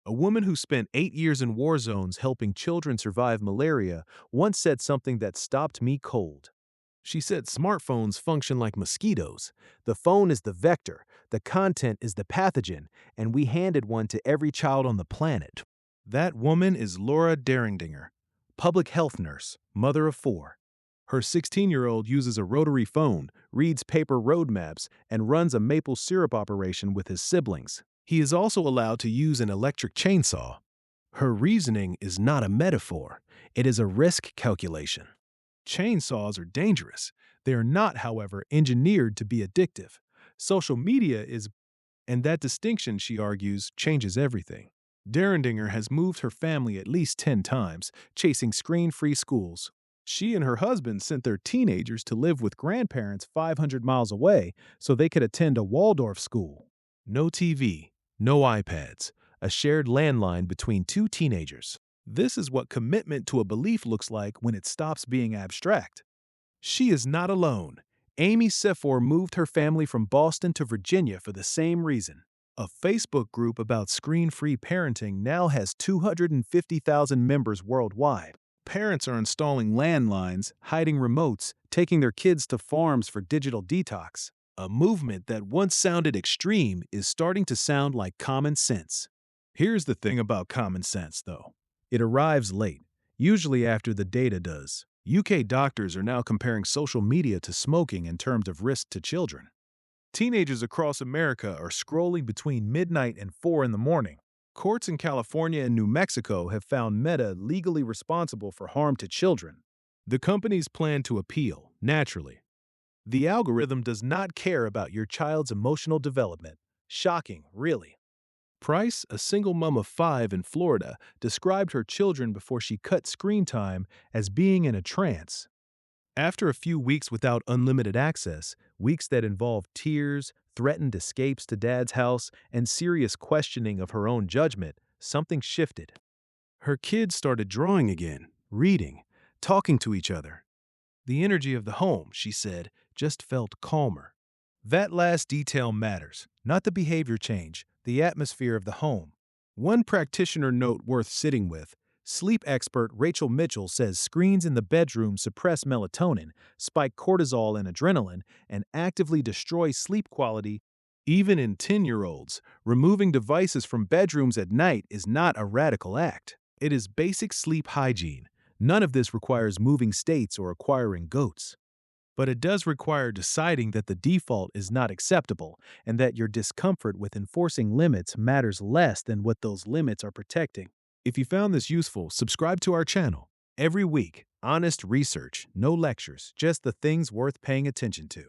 A woman who spent 8 years in war zones helping children survive malaria once said something that stopped me cold. She said smartphones function like mosquitoes. The phone is the vector, the content is the pathogen, and we handed one to every child on the planet. That woman is Laura Derringdinger, public health nurse, mother of four. Her 16-year-old uses a rotary phone, reads paper roadmaps, and runs a maple syrup operation with his siblings. He is also allowed to use an electric chainsaw. Her reasoning is not a metaphor, it is a risk calculation. Chainsaws are dangerous. They are not, however, engineered to be addictive. Social media is, and that distinction, she argues, changes everything. Derrendinger has moved her family at least 10 times, chasing screen-free schools. She and her husband sent their teenagers to live with grandparents 500 miles away so they could attend a Waldorf school. No TV, no iPads, a shared landline between two teenagers. This is what commitment to a belief looks like when it stops being abstract. She is not alone. Amy Sefor moved her family from Boston to Virginia for the same reason. A Facebook group about screen-free parenting now has 250,000 members worldwide. Parents are installing landlines, hiding remotes, taking their kids to farms for digital detox. A movement that once sounded extreme is starting to sound like common sense. Here's the thing about common sense, though. It arrives late, usually after the data does. UK doctors are now comparing social media to smoking in terms of risk to children. Teenagers across America are scrolling between midnight and 4 in the morning. Courts in California and New Mexico have found Meta legally responsible for harm to children. The companies plan to appeal, naturally. The algorithm does not care about your child's emotional development. Shocking, really. Price, a single mom of 5 in Florida, described her children before she cut screen time as being in a trance. After a few weeks without unlimited access, weeks that involved tears, threatened escapes to dad's house, and serious questioning of her own judgment, something shifted. Her kids started drawing again, reading, talking to each other. The energy of the home, she said, just felt calmer. That last detail matters, not the behavior change, the atmosphere of the home. One practitioner note worth sitting with, sleep expert Rachel Mitchell says screens in the bedroom suppress melatonin, spike cortisol and adrenaline, and actively destroy sleep quality. Even in 10-year-olds, removing devices from bedrooms at night is not a radical act. It is basic sleep hygiene. None of this requires moving states or acquiring goats. But it does require deciding that the default is not acceptable and that your discomfort with enforcing limits matters less than what those limits are protecting. If you found this useful, subscribe to our channel. Every week, honest research, no lectures, just the things worth paying attention to.